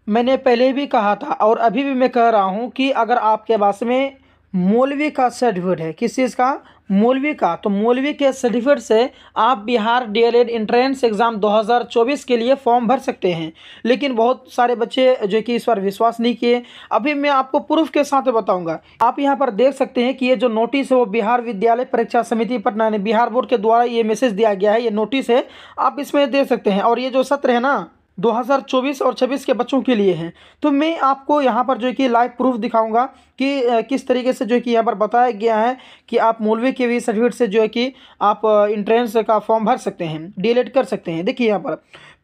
मैंने पहले भी कहा था और अभी भी मैं कह रहा हूं कि अगर आपके पास में मौलवी का सर्टिफिकेट है, किस चीज़ का, मौलवी का, तो मौलवी के सर्टिफिकेट से आप बिहार डीएलएड एंट्रेंस एग्ज़ाम 2024 के लिए फॉर्म भर सकते हैं। लेकिन बहुत सारे बच्चे जो कि इस पर विश्वास नहीं किए। अभी मैं आपको प्रूफ के साथ बताऊंगा। आप यहां पर देख सकते हैं कि ये जो नोटिस है वो बिहार विद्यालय परीक्षा समिति पटना ने, बिहार बोर्ड के द्वारा ये मैसेज दिया गया है, ये नोटिस है, आप इसमें देख सकते हैं। और ये जो सत्र है ना 2024 और 26 के बच्चों के लिए हैं। तो मैं आपको यहाँ पर जो है कि लाइव प्रूफ दिखाऊंगा कि किस तरीके से जो है कि यहाँ पर बताया गया है कि आप मौलवी के भी सर्टिफिकेट से जो है कि आप इंट्रेंस का फॉर्म भर सकते हैं, डीएलएड कर सकते हैं। देखिए यहाँ पर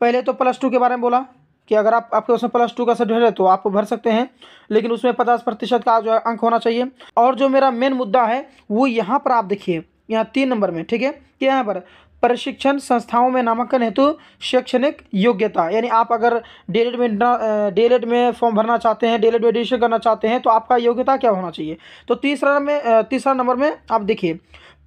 पहले तो +2 के बारे में बोला कि अगर आपके उसमें +2 का सर्टिफिकेट है तो आप भर सकते हैं, लेकिन उसमें 50% का जो है अंक होना चाहिए। और जो मेरा मेन मुद्दा है वो यहाँ पर आप देखिए, यहाँ 3 नंबर में, ठीक है, कि यहाँ पर प्रशिक्षण संस्थाओं में नामांकन हेतु शैक्षणिक योग्यता, यानी आप अगर डीएलएड में फॉर्म भरना चाहते हैं, डीएलएड में रजिस्टर करना चाहते हैं तो आपका योग्यता क्या होना चाहिए। तो तीसरा नंबर में आप देखिए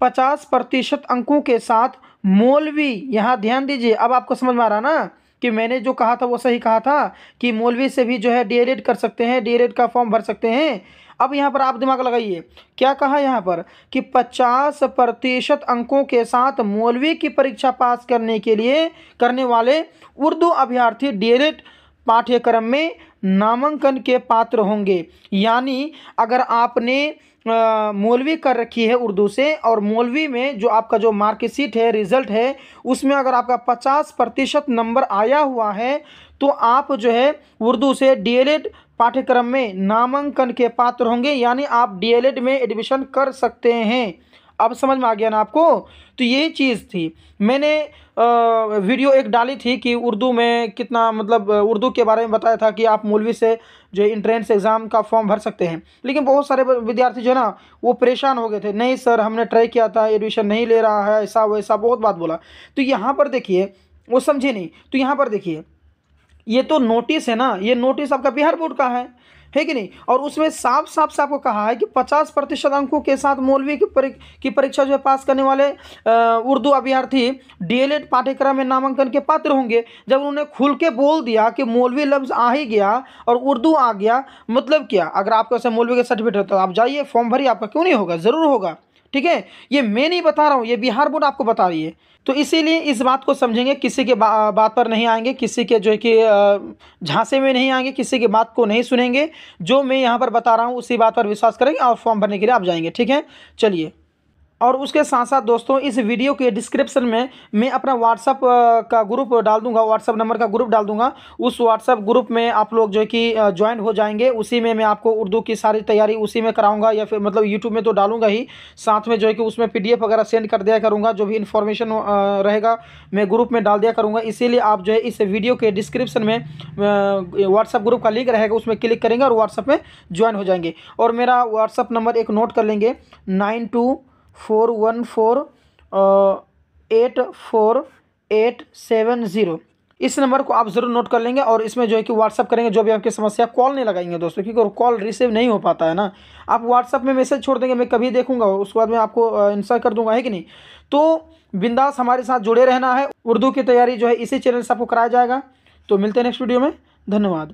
50% अंकों के साथ मौलवी, यहाँ ध्यान दीजिए, अब आपको समझ में आ रहा ना कि मैंने जो कहा था वो सही कहा था कि मौलवी से भी जो है डीएलएड कर सकते हैं, डीएलएड का फॉर्म भर सकते हैं। अब यहाँ पर आप दिमाग लगाइए, क्या कहा यहाँ पर कि 50% अंकों के साथ मौलवी की परीक्षा पास करने वाले उर्दू अभ्यर्थी डीएलएड पाठ्यक्रम में नामांकन के पात्र होंगे। यानी अगर आपने मौलवी कर रखी है उर्दू से और मौलवी में जो आपका जो मार्कशीट है, रिजल्ट है, उसमें अगर आपका 50% नंबर आया हुआ है तो आप जो है उर्दू से डीएलएड पाठ्यक्रम में नामांकन के पात्र होंगे, यानी आप डीएलएड में एडमिशन कर सकते हैं। अब समझ में आ गया ना आपको। तो ये चीज़ थी, मैंने वीडियो एक डाली थी कि उर्दू में कितना, मतलब उर्दू के बारे में बताया था कि आप मौलवी से जो एंट्रेंस एग्ज़ाम का फॉर्म भर सकते हैं। लेकिन बहुत सारे विद्यार्थी जो है ना वो परेशान हो गए थे, नहीं सर हमने ट्राई किया था, एडमिशन नहीं ले रहा है, ऐसा वैसा बहुत बात बोला। तो यहाँ पर देखिए वो समझे नहीं। तो यहाँ पर देखिए ये तो नोटिस है ना, ये नोटिस आपका बिहार बोर्ड का है कि नहीं। और उसमें साफ साफ से आपको कहा है कि 50% अंकों के साथ मौलवी की परीक्षा जो है पास करने वाले उर्दू अभ्यर्थी डीएलएड पाठ्यक्रम में नामांकन के पात्र होंगे। जब उन्होंने खुल के बोल दिया कि मौलवी लफ्ज आ ही गया और उर्दू आ गया, मतलब क्या, अगर आपके पास मौलवी का सर्टिफिकेट है तो आप जाइए फॉर्म भरिए, आपका क्यों नहीं होगा, ज़रूर होगा। ठीक है, ये मैं नहीं बता रहा हूँ, ये बिहार बोर्ड आपको बता रही है। तो इसीलिए इस बात को समझेंगे, किसी के बात पर नहीं आएंगे, किसी के जो है कि झांसे में नहीं आएंगे, किसी की बात को नहीं सुनेंगे। जो मैं यहाँ पर बता रहा हूँ उसी बात पर विश्वास करेंगे और फॉर्म भरने के लिए आप जाएंगे। ठीक है, चलिए। और उसके साथ साथ दोस्तों इस वीडियो के डिस्क्रिप्शन में मैं अपना व्हाट्सअप का ग्रुप डाल दूंगा, व्हाट्सअप नंबर का ग्रुप डाल दूंगा। उस व्हाट्सअप ग्रुप में आप लोग जो है कि ज्वाइन हो जाएंगे। उसी में मैं आपको उर्दू की सारी तैयारी उसी में कराऊंगा, या फिर मतलब यूट्यूब में तो डालूंगा ही, साथ में जो है कि उसमें PDF वगैरह सेंड कर दिया करूँगा। जो भी इन्फॉर्मेशन रहेगा मैं ग्रुप में डाल दिया करूँगा। इसीलिए आप जो है इस वीडियो के डिस्क्रिप्शन में व्हाट्सअप ग्रुप का लिंक रहेगा, उसमें क्लिक करेंगे और व्हाट्सअप में ज्वाइन हो जाएंगे। और मेरा व्हाट्सअप नंबर एक नोट कर लेंगे, 9241484870। इस नंबर को आप ज़रूर नोट कर लेंगे और इसमें जो है कि व्हाट्सअप करेंगे जो भी आपकी समस्या। कॉल नहीं लगाएंगे दोस्तों, क्योंकि कॉल रिसीव नहीं हो पाता है ना। आप व्हाट्सअप में मैसेज छोड़ देंगे, मैं कभी देखूंगा, उसके बाद मैं आपको आंसर कर दूंगा, है कि नहीं। तो बिंदास हमारे साथ जुड़े रहना है। उर्दू की तैयारी जो है इसी चैनल से आपको कराया जाएगा। तो मिलते हैं नेक्स्ट वीडियो में, धन्यवाद।